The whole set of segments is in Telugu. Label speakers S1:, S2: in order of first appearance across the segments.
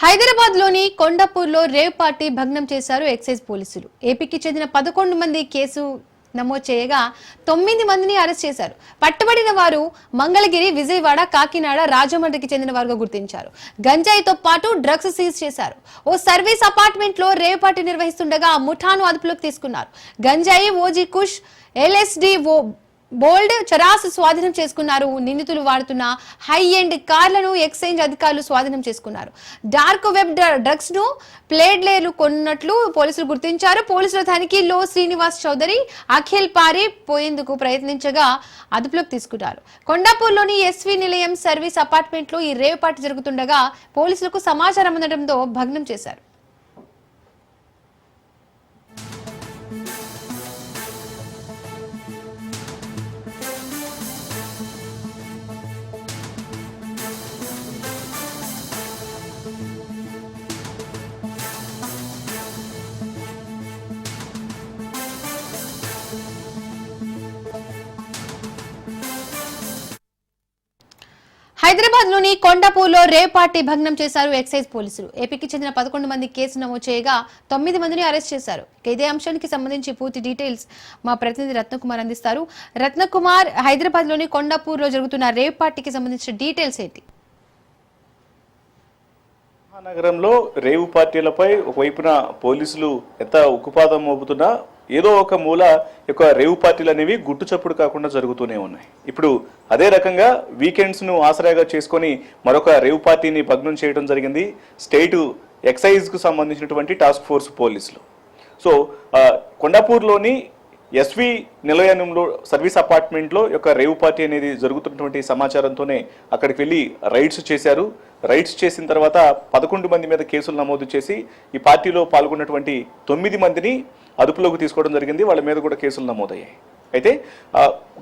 S1: హైదరాబాద్ లోని కొండాపూర్లో రేవ్ పార్టీ భగ్నం చేశారు ఎక్సైజ్ పోలీసులు. ఏపీకి చెందిన 11 మంది కేసు నమోదు చేయగా 9 మందిని అరెస్ట్ చేశారు. పట్టుబడిన వారు మంగళగిరి, విజయవాడ, కాకినాడ, రాజమండ్రికి చెందిన వారుగా గుర్తించారు. గంజాయితో పాటు డ్రగ్స్ సీజ్ చేశారు. ఓ సర్వీస్ అపార్ట్మెంట్ లో రేవ్ పార్టీ నిర్వహిస్తుండగా ముఠాను అదుపులోకి తీసుకున్నారు. గంజాయి, ఓజీ కుష్, ఎల్ఎస్డి, బోల్డ్, చరాస్ స్వాధీనం చేసుకున్నారు. నిందితులు వాడుతున్న హై ఎండ్ కార్లను ఎక్సైజ్ అధికారులు స్వాధీనం చేసుకున్నారు. డార్క్ వెబ్ డ్రగ్స్ ను ప్లేడ్లేలు కొన్నట్లు పోలీసులు గుర్తించారు. పోలీసుల తనిఖీల్లో శ్రీనివాస్ చౌదరి, అఖిల్ పారి పోయేందుకు ప్రయత్నించగా అదుపులోకి తీసుకున్నారు. కొండాపూర్లోని ఎస్వి నిలయం సర్వీస్ అపార్ట్మెంట్ లో ఈ రేవ్ పార్టీ జరుగుతుండగా పోలీసులకు సమాచారం అందడంతో భగ్నం చేశారు. హైదరాబాద్ లోని కొండాపూర్లో రేవ్ పార్టీ భగ్నం చేశారు ఎక్సైజ్ పోలీసులు. ఏపీకి చెందిన 11 మంది కేసు నమోదు చేయగా 9 మందిని అరెస్ట్ చేశారు. ఇదే అంశానికి సంబంధించి పూర్తి డీటెయిల్స్ మా ప్రతినిధి రత్నకుమార్ అందిస్తారు. రత్నకుమార్, హైదరాబాద్ లోని కొండాపూర్లో జరుగుతున్న రేవ్ పార్టీకి సంబంధించిన డీటెయిల్స్ ఏంటి?
S2: నగరంలో రేవు పార్టీలపై ఒకవైపున పోలీసులు ఎంత ఉక్కుపాదం మోపుతున్నా ఏదో ఒక మూల యొక్క రేవు పార్టీలు అనేవి గుట్టు చప్పుడు కాకుండా జరుగుతూనే ఉన్నాయి. ఇప్పుడు అదే రకంగా వీకెండ్స్ ను ఆసరాగా చేసుకొని మరొక రేవు పార్టీని భగ్నం చేయడం జరిగింది స్టేట్ ఎక్సైజ్ కు సంబంధించినటువంటి టాస్క్ ఫోర్స్ పోలీసులు. సో కొండాపూర్లోని ఎస్వి నిలయంలో సర్వీస్ అపార్ట్మెంట్లో యొక్క రేవు పార్టీ అనేది జరుగుతున్నటువంటి సమాచారంతోనే అక్కడికి వెళ్ళి రైడ్స్ చేశారు. రైడ్స్ చేసిన తర్వాత 11 మంది మీద కేసులు నమోదు చేసి ఈ పార్టీలో పాల్గొన్నటువంటి 9 మందిని అదుపులోకి తీసుకోవడం జరిగింది. వాళ్ళ మీద కూడా కేసులు నమోదయ్యాయి. అయితే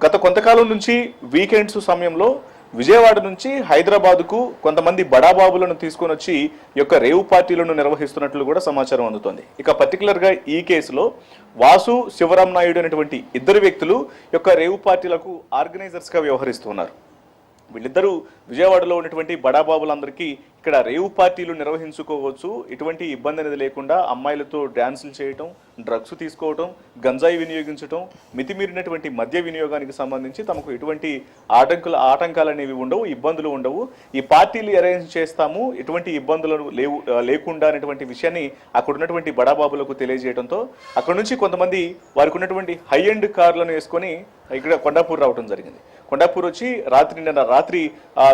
S2: గత కొంతకాలం నుంచి వీకెండ్స్ సమయంలో విజయవాడ నుంచి హైదరాబాద్కు కొంతమంది బడాబాబులను తీసుకొని వచ్చి ఈ యొక్క రేవు పార్టీలను నిర్వహిస్తున్నట్లు కూడా సమాచారం అందుతోంది. ఇక పర్టికులర్గా ఈ కేసులో వాసు, శివరాం నాయుడు అనేటువంటి ఇద్దరు వ్యక్తులు యొక్క రేవు పార్టీలకు ఆర్గనైజర్స్గా వ్యవహరిస్తున్నారు. వీళ్ళిద్దరూ విజయవాడలో ఉన్నటువంటి బడాబాబులందరికీ ఇక్కడ రేవు పార్టీలు నిర్వహించుకోవచ్చు, ఎటువంటి ఇబ్బంది అనేది లేకుండా అమ్మాయిలతో డ్యాన్సులు చేయటం, డ్రగ్స్ తీసుకోవటం, గంజాయి వినియోగించటం, మితిమీరినటువంటి మద్య వినియోగానికి సంబంధించి తమకు ఎటువంటి ఆటంకాలు అనేవి ఉండవు, ఇబ్బందులు ఉండవు. ఈ పార్టీలు అరేంజ్ చేస్తాము, ఎటువంటి ఇబ్బందులు లేకుండా అనేటువంటి విషయాన్ని అక్కడ ఉన్నటువంటి బడాబాబులకు తెలియజేయడంతో అక్కడ నుంచి కొంతమంది వారికి ఉన్నటువంటి హై ఎండ్ కార్లను వేసుకొని ఇక్కడ కొండాపూర్ రావడం జరిగింది. కొండాపూర్ వచ్చి రాత్రి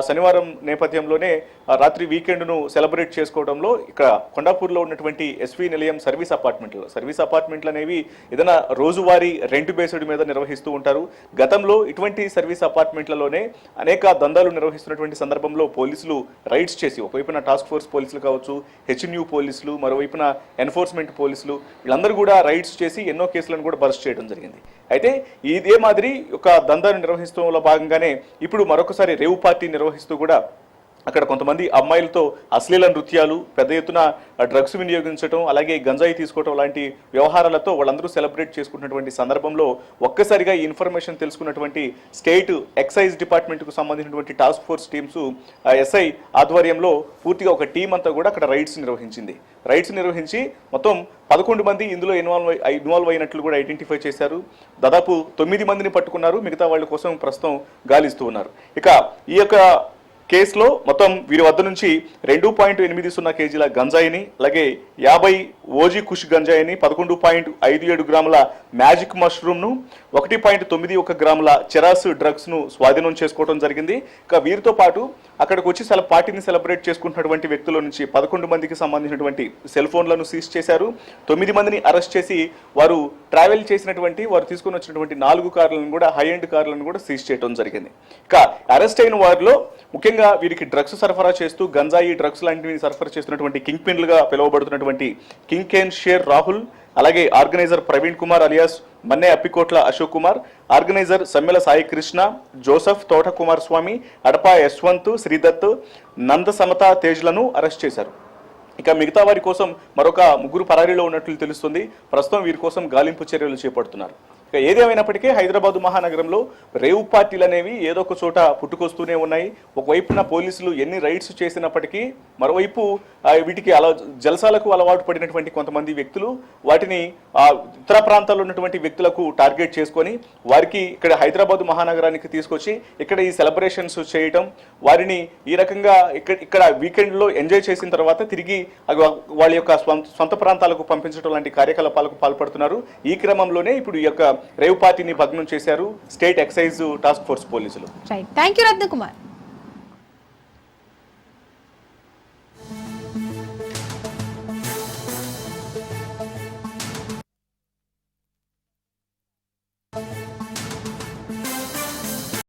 S2: శనివారం నేపథ్యంలోనే రాత్రి వీకెండ్ను సెలబ్రేట్ చేసుకోవడంలో ఇక్కడ కొండాపూర్లో ఉన్నటువంటి ఎస్వి నిలయం సర్వీస్ అపార్ట్మెంట్లు అనేవి ఏదైనా రోజువారీ రెంట్ బేస్డ్ మీద నిర్వహిస్తూ ఉంటారు. గతంలో ఇటువంటి సర్వీస్ అపార్ట్మెంట్లలోనే అనేక దందాలు నిర్వహిస్తున్నటువంటి సందర్భంలో పోలీసులు రైడ్స్ చేసి ఒకవైపున టాస్క్ ఫోర్స్ పోలీసులు కావచ్చు, హెచ్ఎన్యూ పోలీసులు, మరోవైపున ఎన్ఫోర్స్మెంట్ పోలీసులు వీళ్ళందరూ కూడా రైడ్స్ చేసి ఎన్నో కేసులను కూడా బర్స్ట్ చేయడం జరిగింది. అయితే ఇదే మాదిరి ఒక దందాను నిర్వహిస్తున్న భాగంగానే ఇప్పుడు మరొకసారి రేవు పార్టీ నిర్వహిస్తూ కూడా అక్కడ కొంతమంది అమ్మాయిలతో అశ్లీల నృత్యాలు, పెద్ద ఎత్తున డ్రగ్స్ వినియోగించడం, అలాగే గంజాయి తీసుకోవడం లాంటి వ్యవహారాలతో వాళ్ళందరూ సెలబ్రేట్ చేసుకున్నటువంటి సందర్భంలో ఒక్కసారిగా ఈ ఇన్ఫర్మేషన్ తెలుసుకున్నటువంటి స్టేట్ ఎక్సైజ్ డిపార్ట్మెంట్కు సంబంధించినటువంటి టాస్క్ ఫోర్స్ టీమ్స్ ఎస్ఐ ఆధ్వర్యంలో పూర్తిగా ఒక టీం అంతా కూడా అక్కడ రైడ్స్ నిర్వహించి మొత్తం 11 మంది ఇందులో ఇన్వాల్వ్ అయినట్లు కూడా ఐడెంటిఫై చేశారు. దాదాపు 9 మందిని పట్టుకున్నారు. మిగతా వాళ్ళ కోసం ప్రస్తుతం గాలిస్తూ ఉన్నారు. ఇక ఈ యొక్క కేసులో మొత్తం వీరి వద్ద నుంచి 2.80 కేజీల గంజాయిని, అలాగే 50 ఓజీ కుష్ గంజాయిని, 11.57 గ్రాముల మ్యాజిక్ మష్రూమ్ను, 1.91 గ్రాముల చెరాస్ డ్రగ్స్ ను స్వాధీనం చేసుకోవడం జరిగింది. ఇక వీరితో పాటు అక్కడికి వచ్చి పార్టీని సెలబ్రేట్ చేసుకుంటున్నటువంటి వ్యక్తుల నుంచి 11 మందికి సంబంధించినటువంటి సెల్ ఫోన్లను సీజ్ చేశారు. 9 మందిని అరెస్ట్ చేసి వారు ట్రావెల్ చేసినటువంటి వారు తీసుకుని వచ్చినటువంటి 4 కార్లను కూడా హై ఎండ్ కార్లను కూడా సీజ్ చేయడం జరిగింది. ఇక అరెస్ట్ అయిన వారిలో ముఖ్యంగా వీరికి డ్రగ్స్ సరఫరా చేస్తూ గంజాయి, డ్రగ్స్ లాంటివి సరఫరా చేస్తున్నటువంటి కింగ్ పిన్లుగా పిలువబడుతున్నటువంటి కింగ్ కేన్ షేర్ రాహుల్, అలాగే organiser Praveen Kumar alias Manne Appikotla Ashok Kumar, organiser Sammela Sai Krishna, Joseph, Thota Kumar Swamy, Adapa Yashwant, Sridath, Nanda Samata తేజ్లను అరెస్ట్ చేశారు. ఇక మిగతా వారి కోసం మరొక 3 పరారీలో ఉన్నట్లు తెలుస్తుంది. ప్రస్తుతం వీరి కోసం గాలింపు చర్యలు చేపడుతున్నారు. ఇక ఏదేమైనప్పటికీ హైదరాబాద్ మహానగరంలో రేవు పార్టీలు అనేవి ఏదో ఒక చోట పుట్టుకొస్తూనే ఉన్నాయి. ఒకవైపున పోలీసులు ఎన్ని రైడ్స్ చేసినప్పటికీ మరోవైపు వీటికి జలసాలకు అలవాటు పడినటువంటి కొంతమంది వ్యక్తులు వాటిని ఇతర ప్రాంతాల్లో ఉన్నటువంటి వ్యక్తులకు టార్గెట్ చేసుకొని వారికి ఇక్కడ హైదరాబాద్ మహానగరానికి తీసుకొచ్చి ఇక్కడ ఈ సెలబ్రేషన్స్ చేయటం, వారిని ఈ రకంగా ఇక్కడ వీకెండ్లో ఎంజాయ్ చేసిన తర్వాత తిరిగి వాళ్ళ యొక్క సొంత ప్రాంతాలకు పంపించడం లాంటి కార్యకలాపాలకు పాల్పడుతున్నారు. ఈ క్రమంలోనే ఇప్పుడు ఈ యొక్క రేవ్ పార్టీని భగ్నం చేశారు స్టేట్ ఎక్సైజ్ టాస్క్ ఫోర్స్ పోలీసులు.
S1: Right, thank you Ratnakumar.